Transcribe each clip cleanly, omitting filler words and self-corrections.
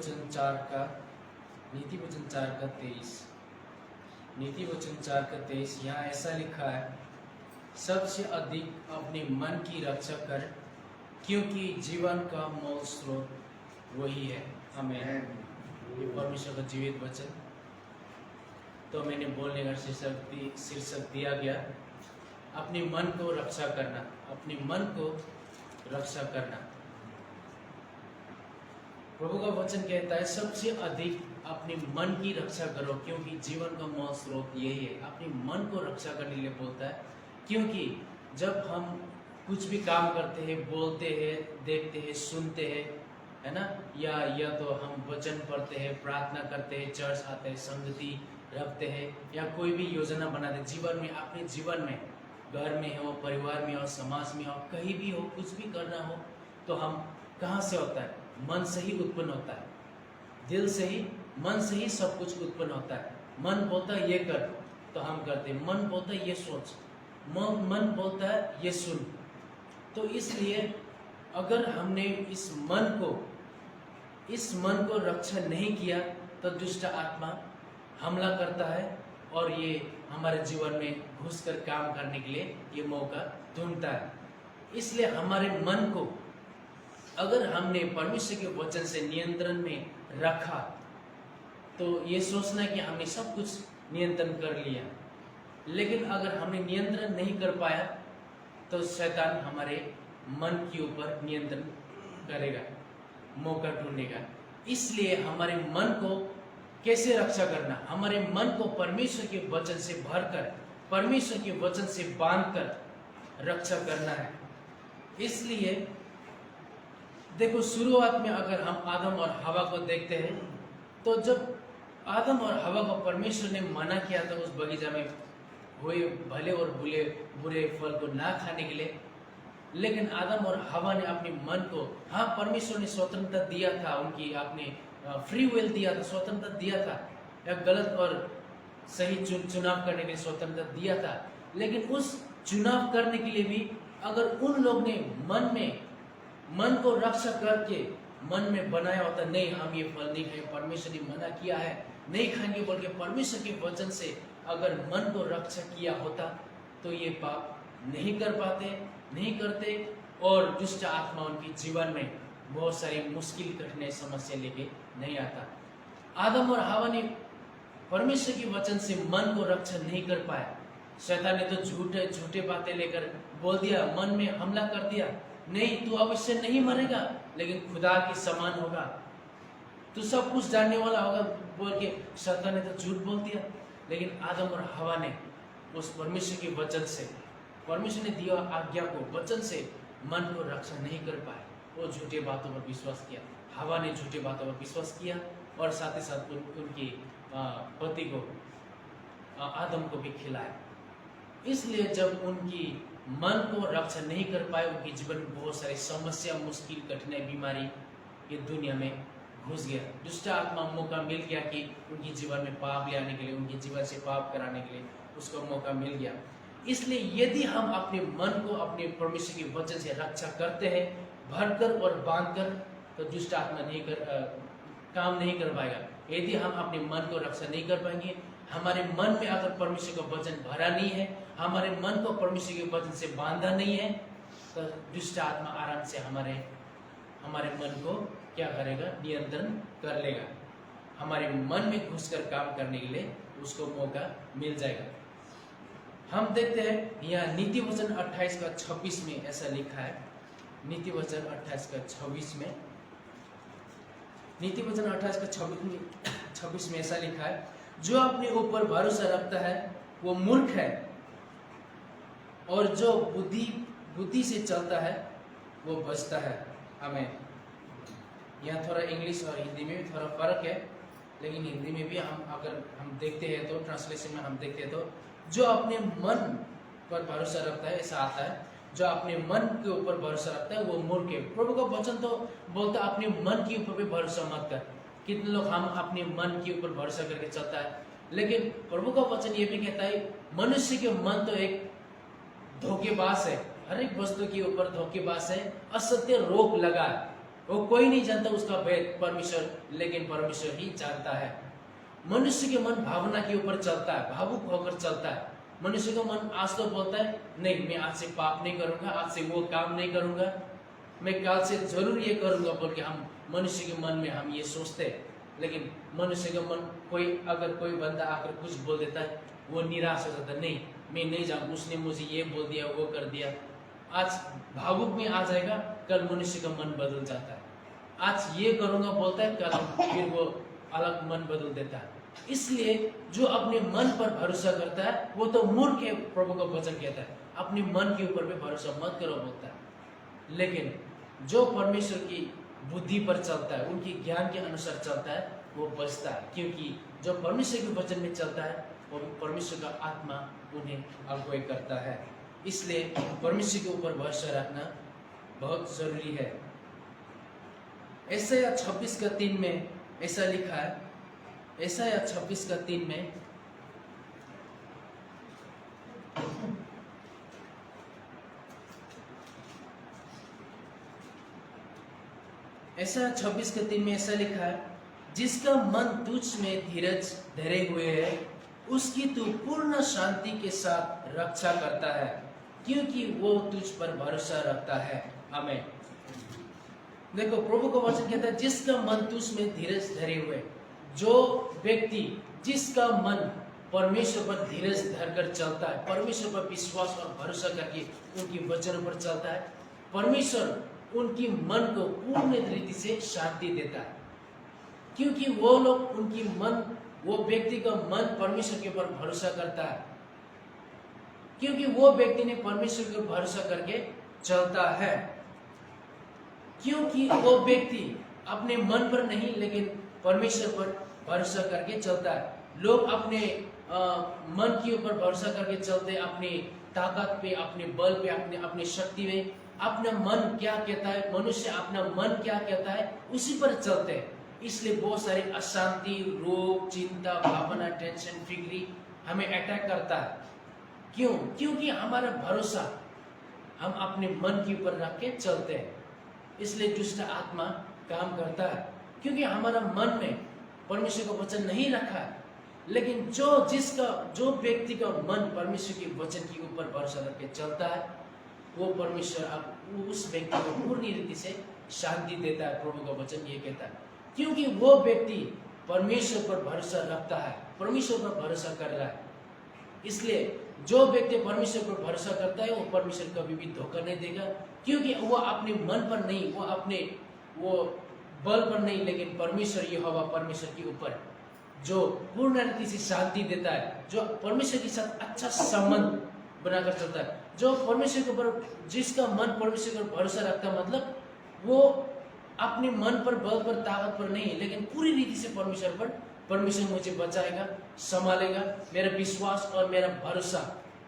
नीति वचन 4 का 23, नीति वचन 4 का 23 यहाँ ऐसा लिखा है, सबसे अधिक अपने मन की रक्षा कर, क्योंकि जीवन का मूल स्रोत वही है। हमें ये परमेश्वर का जीवित वचन। तो मैंने बोलने का शीर्षक दिया गया, अपने मन को रक्षा करना, अपने मन को रक्षा करना। प्रभु का वचन कहता है सबसे अधिक अपने मन की रक्षा करो, क्योंकि जीवन का मूल स्रोत यही है। अपने मन को रक्षा करने के लिए बोलता है, क्योंकि जब हम कुछ भी काम करते हैं, बोलते हैं, देखते हैं, सुनते हैं, है ना, या तो हम वचन पढ़ते हैं, प्रार्थना करते हैं, चर्च आते हैं, संगति रखते हैं, या कोई भी योजना बनाते हैं जीवन में, अपने जीवन में, घर में हो, परिवार में हो, समाज में हो, कहीं भी हो, कुछ भी करना हो, तो हम कहाँ से होता है? मन से ही उत्पन्न होता है, दिल से ही, मन से ही सब कुछ उत्पन्न होता है। मन बोलता है ये कर तो हम करते हैं, मन बोलता है ये सोच, मन बोलता है ये सुन। तो इसलिए अगर हमने इस मन को रक्षा नहीं किया तो दुष्ट आत्मा हमला करता है और ये हमारे जीवन में घुसकर काम करने के लिए ये मौका ढूंढता है। इसलिए हमारे मन को अगर हमने परमेश्वर के वचन से नियंत्रण में रखा तो ये सोचना कि हमने सब कुछ नियंत्रण कर लिया, लेकिन अगर हमने नियंत्रण नहीं कर पाया तो शैतान हमारे मन के ऊपर नियंत्रण करेगा, मौका ढूंढेगा। इसलिए हमारे मन को कैसे रक्षा करना? हमारे मन को परमेश्वर के वचन से भरकर, परमेश्वर के वचन से बांधकर रक्षा करना है। इसलिए देखो, शुरुआत में अगर हम आदम और हवा को देखते हैं तो जब आदम और हवा को परमेश्वर ने मना किया था उस बगीचा में हुए भले और बुरे फल को ना खाने के लिए, लेकिन आदम और हवा ने अपने मन को, हाँ परमेश्वर ने स्वतंत्रता दिया था, उनकी आपने फ्री विल दिया था, स्वतंत्रता दिया था, या गलत और सही चुनाव करने के लिए स्वतंत्रता दिया था, लेकिन उस चुनाव करने के लिए भी अगर उन लोग ने मन को रक्षा करके मन में बनाया होता, नहीं हम ये फल नहीं खाएंगे, परमेश्वर ने मना किया है नहीं खाएंगे बोल के, परमेश्वर के वचन से अगर मन को रक्षा किया होता तो ये पाप नहीं कर पाते, नहीं करते, और दुष्ट आत्मा उनके जीवन में बहुत सारी मुश्किल कठिनाई समस्या लेके नहीं आता। आदम और हवा ने परमेश्वर के वचन से मन को रक्षा नहीं कर पाया। शैतान ने तो झूठे बातें लेकर बोल दिया, मन में हमला कर दिया, नहीं तू अवश्य नहीं मरेगा, लेकिन खुदा के समान होगा, तू सब कुछ जानने वाला होगा बोल के शैतान ने तो झूठ बोल दिया। लेकिन आदम और हवा ने उस परमेश्वर के वचन से, परमेश्वर ने दिया आज्ञा को, वचन से मन को रक्षा नहीं कर पाए, वो झूठे बातों पर विश्वास किया। हवा ने झूठे बातों पर विश्वास किया और साथ ही साथ उनकी पति को, आदम को भी खिलाया। इसलिए जब उनकी मन को रक्षा नहीं कर पाए, उनके जीवन में बहुत सारी समस्या, मुश्किल, कठिनाई, बीमारी ये दुनिया में घुस गया। दुष्ट आत्मा मौका मिल गया कि उनके जीवन में पाप ले आने के लिए, उनके जीवन से पाप कराने के लिए उसको मौका मिल गया। इसलिए यदि हम अपने मन को अपने परमेश्वर के वचन से रक्षा करते हैं, भरकर और बांधकर, तो दुष्ट आत्मा काम नहीं कर पाएगा। यदि हम अपने मन को रक्षा नहीं कर पाएंगे, हमारे मन में अगर परमेश्वर का वचन भरा नहीं है, हमारे मन को परमेश्वर के वचन से बांधा नहीं है, तो दुष्ट आत्मा आराम से हमारे मन को क्या करेगा? नियंत्रण कर लेगा। हमारे मन में घुसकर काम करने के लिए उसको मौका मिल जाएगा। हम देखते हैं यहाँ नीति वचन 28 का 26 में ऐसा लिखा है, नीति वचन 28 का 26 में, नीति वचन 28 का 26 में ऐसा लिखा है, जो अपने ऊपर भरोसा रखता है वो मूर्ख है, और जो बुद्धि से चलता है वो बचता है। हमें यहाँ थोड़ा इंग्लिश और हिंदी में भी थोड़ा फर्क है, लेकिन हिंदी में भी अगर हम देखते हैं तो ट्रांसलेशन में हम देखते हैं तो जो अपने मन पर भरोसा रखता है, ऐसा आता है, जो अपने मन के ऊपर भरोसा रखता है वो मूर्ख है। प्रभु का वचन तो बोलता है अपने मन के ऊपर भी भरोसा मत कर। कितने लोग हम अपने मन के ऊपर भरोसा करके चलता है, लेकिन प्रभु का वचन ये भी कहता है मनुष्य के मन तो एक धोखेबाज है, हर एक वस्तु के ऊपर धोखेबाज है, असत्य रोग लगा है। वो कोई नहीं जानता उसका भेद परमेश्वर, लेकिन परमेश्वर ही जानता है। मनुष्य के मन भावना के ऊपर चलता है, भावुक होकर चलता है। मनुष्य का मन आज तो बोलता है नहीं, मैं आज से पाप नहीं करूंगा, आज से वो काम नहीं करूंगा, मैं कल से जरूर ये करूंगा बोल के हम मनुष्य के मन में हम ये सोचते हैं। लेकिन मनुष्य का मन, अगर कोई बंदा आकर कुछ बोल देता है, वो निराश हो जाता है, नहीं मैं नहीं जाऊँ, उसने मुझे ये बोल दिया, वो कर दिया। आज भावुक में आ जाएगा, कल मनुष्य का मन बदल जाता है। आज ये करूंगा बोलता है, कल फिर वो अलग मन बदल देता है। इसलिए जो अपने मन पर भरोसा करता है वो तो मूर्ख है, प्रभु का वचन कहता है। अपने मन के ऊपर भी भरोसा मत करो बोलता है। लेकिन जो परमेश्वर की बुद्धि पर चलता है, उनकी ज्ञान के अनुसार चलता है, वो बचता है। क्योंकि जो परमेश्वर के वचन में चलता है, वो परमेश्वर का आत्मा उन्हें अगुवाई करता है। इसलिए परमेश्वर के ऊपर भरोसा रखना बहुत जरूरी है। यशायाह 26:3 में ऐसा लिखा है, यशायाह 26:3 में यशायाह 26:3 में ऐसा लिखा है, जिसका मन तुझ में धीरज धरे हुए है, उसकी तू पूर्ण शांति के साथ रक्षा करता है, क्योंकि वो तुझ पर भरोसा रखता है। आमीन। देखो प्रभु का वचन कहता है, जिसका मन तुझ में धीरज धरे हुए, जो व्यक्ति जिसका मन परमेश्वर पर धीरज धरकर चलता है, परमेश्वर पर विश्वास और भरोसा करके उनकी वचनों पर चलता है, परमेश्वर उनकी मन को पूर्ण रीति से शांति देता है। क्योंकि वो लोग, उनकी मन, वो व्यक्ति का मन परमेश्वर के ऊपर भरोसा करता है, क्योंकि वो व्यक्ति ने परमेश्वर के ऊपर भरोसा करके चलता है। क्योंकि वो व्यक्ति अपने मन पर नहीं, लेकिन परमेश्वर पर भरोसा करके चलता है। लोग अपने मन के ऊपर भरोसा करके चलते हैं, अपनी ताकत पे, अपने बल पे, अपनी शक्ति में। अपना मन क्या कहता है, मनुष्य अपना मन क्या कहता है, उसी पर चलते हैं। इसलिए बहुत सारे अशांति, रोग, चिंता, भावना, टेंशन, फिक्री हमें अटैक करता है। क्यों? क्योंकि हमारा भरोसा हम अपने मन के ऊपर रख के चलते हैं। इसलिए दुष्ट आत्मा काम करता है, क्योंकि हमारा मन में परमेश्वर का वचन नहीं रखा है। लेकिन जो व्यक्ति का मन परमेश्वर के वचन के ऊपर भरोसा रख के चलता है, वो परमेश्वर उस व्यक्ति को पूर्ण रीति से शांति देता है। प्रभु का वचन ये कहता है, क्योंकि वो व्यक्ति परमेश्वर पर भरोसा रखता है, परमेश्वर पर भरोसा कर रहा है। इसलिए जो व्यक्ति परमेश्वर पर भरोसा करता है, वो परमेश्वर कभी भी धोखा नहीं देगा, क्योंकि वो अपने मन पर नहीं, वो बल पर नहीं, लेकिन परमेश्वर यहोवा परमेश्वर के ऊपर जो पूर्ण रीति से शांति देता है, जो परमेश्वर के साथ अच्छा संबंध बनाकर चलता है, जो परमेश्वर के ऊपर, जिसका मन परमेश्वर पर भरोसा रखता है, मतलब वो अपने मन पर, बल पर, ताकत पर नहीं, लेकिन पूरी रीति से परमेश्वर मुझे बचाएगा, संभालेगा, मेरा विश्वास और मेरा भरोसा,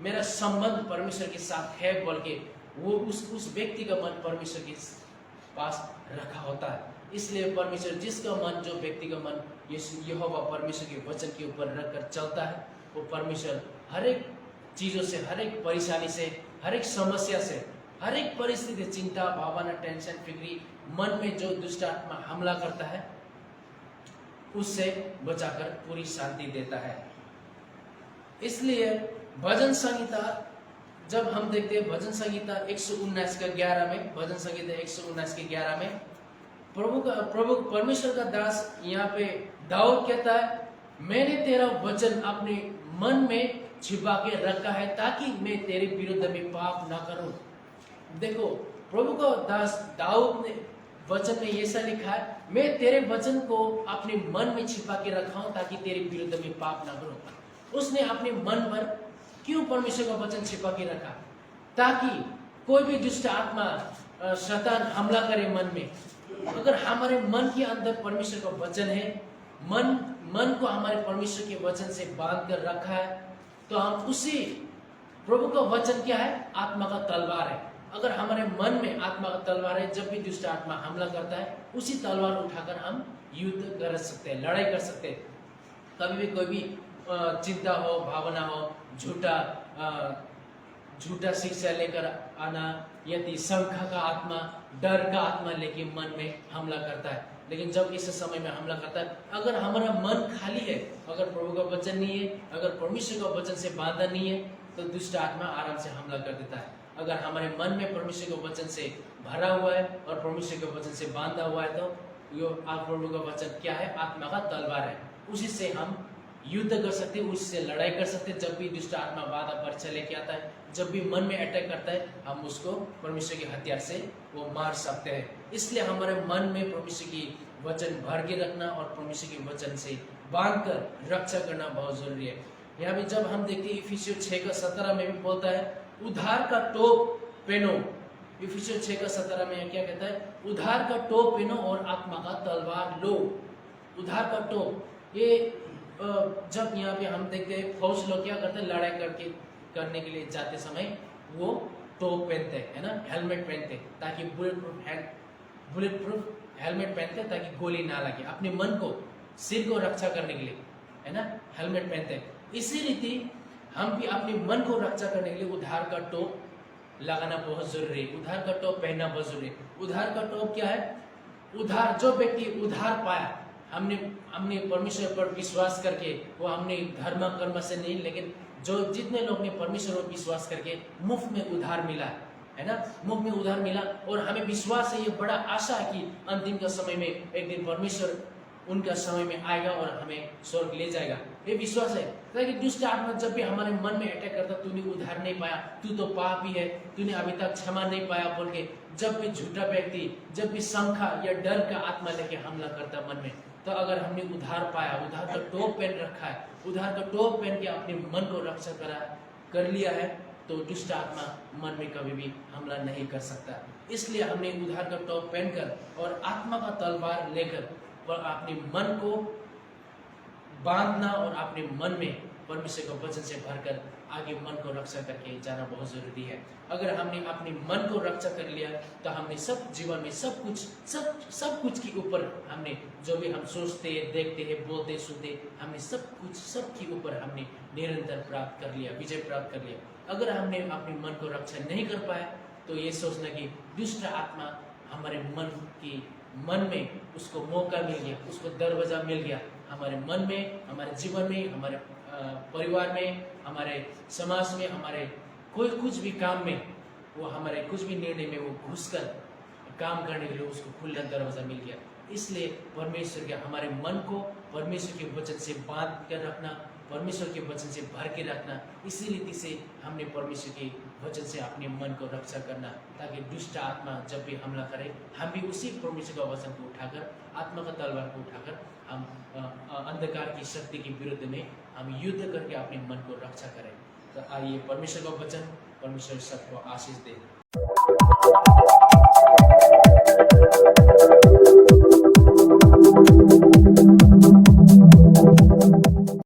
मेरा संबंध परमेश्वर के साथ है बोल के वो उस व्यक्ति का मन परमेश्वर के पास रखा होता है। इसलिए परमेश्वर, जिसका मन, जो व्यक्ति का मन यहोवा परमेश्वर के वचन के ऊपर रखकर चलता है, वो परमेश्वर हर एक चीजों से, हर एक परेशानी से, हर एक समस्या से, हर एक परिस्थिति, चिंता, भावना, टेंशन, फिक्री, मन में जो दुष्ट आत्मा हमला करता है, उससे बचाकर पूरी शांति देता है। इसलिए भजन संहिता, जब हम देखते हैं भजन संहिता 119:11 में, भजन संहिता 119:11 में प्रभु परमेश्वर का दास यहाँ पे दाऊद कहता है, मैंने तेरा वचन अपने मन में छिपा के रखा है, ताकि मैं तेरे विरुद्ध में पाप ना करूं। देखो प्रभु का दास दाऊद ने वचन में ऐसा लिखा है, मैं तेरे वचन को अपने मन में छिपा के रखा हूं, ताकि तेरे विरुद्ध में पाप ना करूं। उसने अपने मन पर क्यों परमेश्वर का वचन छिपा के रखा? ताकि कोई भी दुष्ट आत्मा, शैतान हमला करे मन में। अगर हमारे मन के अंदर परमेश्वर का वचन है, मन को हमारे परमेश्वर के वचन से बांध कर रखा है, तो हम उसी, प्रभु का वचन क्या है? आत्मा का तलवार है। अगर हमारे मन में आत्मा का तलवार है, जब भी दुष्ट आत्मा हमला करता है, उसी तलवार उठाकर हम युद्ध कर सकते हैं, लड़ाई कर सकते हैं। कभी भी कोई भी चिंता हो, भावना हो, झूठा झूठा शिक्षा लेकर आना, यदि शंका का आत्मा, डर का आत्मा लेके मन में हमला करता है। लेकिन जब इस समय में हमला करता है, अगर हमारा मन खाली है, अगर प्रभु का वचन नहीं है, अगर परमेश्वर का वचन से बांधा नहीं है, तो दुष्ट आत्मा आराम से हमला कर देता है। अगर हमारे मन में परमेश्वर के वचन से भरा हुआ है और परमेश्वर के वचन से बांधा हुआ है, तो यो आप प्रभु का वचन क्या है? आत्मा का तलवार है। उसी से हम युद्ध कर सकते हैं, उससे लड़ाई कर सकते हैं। जब भी दुष्ट आत्मा बाधा परीक्षा लेके आता है, जब भी मन में अटैक करता है, हम उसको परमेश्वर के हथियार से वो मार सकते हैं। इसलिए हमारे मन में परमेश्वर की वचन भर के रखना और परमेश्वर के वचन से बांध कर रक्षा करना बहुत जरूरी है। यहाँ भी जब हम देखते हैं इफिसियों 6:17 में भी बोलता है, उद्धार का टोप पहनो। इफिसियों 6:17 में क्या कहता है? उद्धार का टोप पहनो और आत्मा का तलवार लो। उद्धार का टोप, ये जब यहाँ पे हम देखते हैं फौज लोग क्या करते हैं, लड़ाई करने के लिए जाते समय वो टोप पहनते हैं, है ना, हेलमेट पहनते हैं, ताकि बुलेट प्रूफ हेलमेट पहनते हैं ताकि गोली ना लगे। अपने मन को, सिर को रक्षा करने के लिए, है ना, हेलमेट पहनते हैं। इसी रीति हम भी अपने मन को रक्षा करने के लिए उद्धार का टोप लगाना बहुत जरूरी है। उद्धार का टोप पहनना बहुत जरूरी है। उद्धार का टोप क्या है? उद्धार, जो व्यक्ति उद्धार पाया, हमने परमेश्वर पर विश्वास करके, वो हमने धर्म कर्म से नहीं, लेकिन जो जितने लोग ने परमेश्वर पर विश्वास करके मुफ्त में उद्धार मिला है ना, मुफ्त में उद्धार मिला, और हमें विश्वास है, ये बड़ा आशा है कि अंतिम का समय में एक दिन परमेश्वर उनका समय में आएगा और हमें स्वर्ग ले जाएगा। ये विश्वास है। ताकि दुष्ट आत्मा जब भी हमारे मन में अटैक करता, तूने उद्धार नहीं पाया, तू तो पापी है, तूने अभी तक क्षमा नहीं पाया बोल के, जब भी झूठा व्यक्ति, जब भी शंका या डर का आत्मा लेके हमला करता मन में, तो अगर हमने उद्धार पाया, उद्धार का टोप पहन रखा है, उद्धार का टोप पहन के अपने मन को रक्षा कर लिया है, तो दुष्ट आत्मा मन में कभी भी हमला नहीं कर सकता। इसलिए हमने उद्धार का टोप पहनकर और आत्मा का तलवार लेकर और अपने मन को बांधना और अपने मन में परमेश्वर के वचन से भरकर आगे मन को रक्षा करके जाना बहुत जरूरी है। अगर हमने अपने मन को रक्षा कर लिया, तो हमने सब जीवन में सब कुछ के ऊपर, हमने जो भी हम सोचते, देखते हैं, बोलते, सुनते, हमने सब के ऊपर हमने निरंतर प्राप्त कर लिया, विजय प्राप्त कर लिया। अगर हमने अपने मन को रक्षा नहीं कर पाया, तो ये सोचना कि दुष्ट आत्मा हमारे मन में उसको मौका मिल गया, उसको दरवाजा मिल गया, हमारे मन में, हमारे जीवन में, हमारे परिवार में, हमारे समाज में, हमारे कोई कुछ भी काम में, वो हमारे कुछ भी निर्णय में वो घुसकर काम करने के लिए उसको खुला दरवाजा मिल गया। इसलिए परमेश्वर के हमारे मन को परमेश्वर के वचन से बांध कर रखना, परमेश्वर के वचन से भर के रखना, इसी रीति से हमने परमेश्वर के वचन से अपने मन को रक्षा करना, ताकि दुष्ट आत्मा जब भी हमला करे, हम भी उसी परमेश्वर का वचन को उठाकर, आत्मा का तलवार को उठाकर हम अंधकार की शक्ति के विरुद्ध में हम युद्ध करके अपने मन को रक्षा करें। तो आइए परमेश्वर का वचन, परमेश्वर सबको आशीष दे।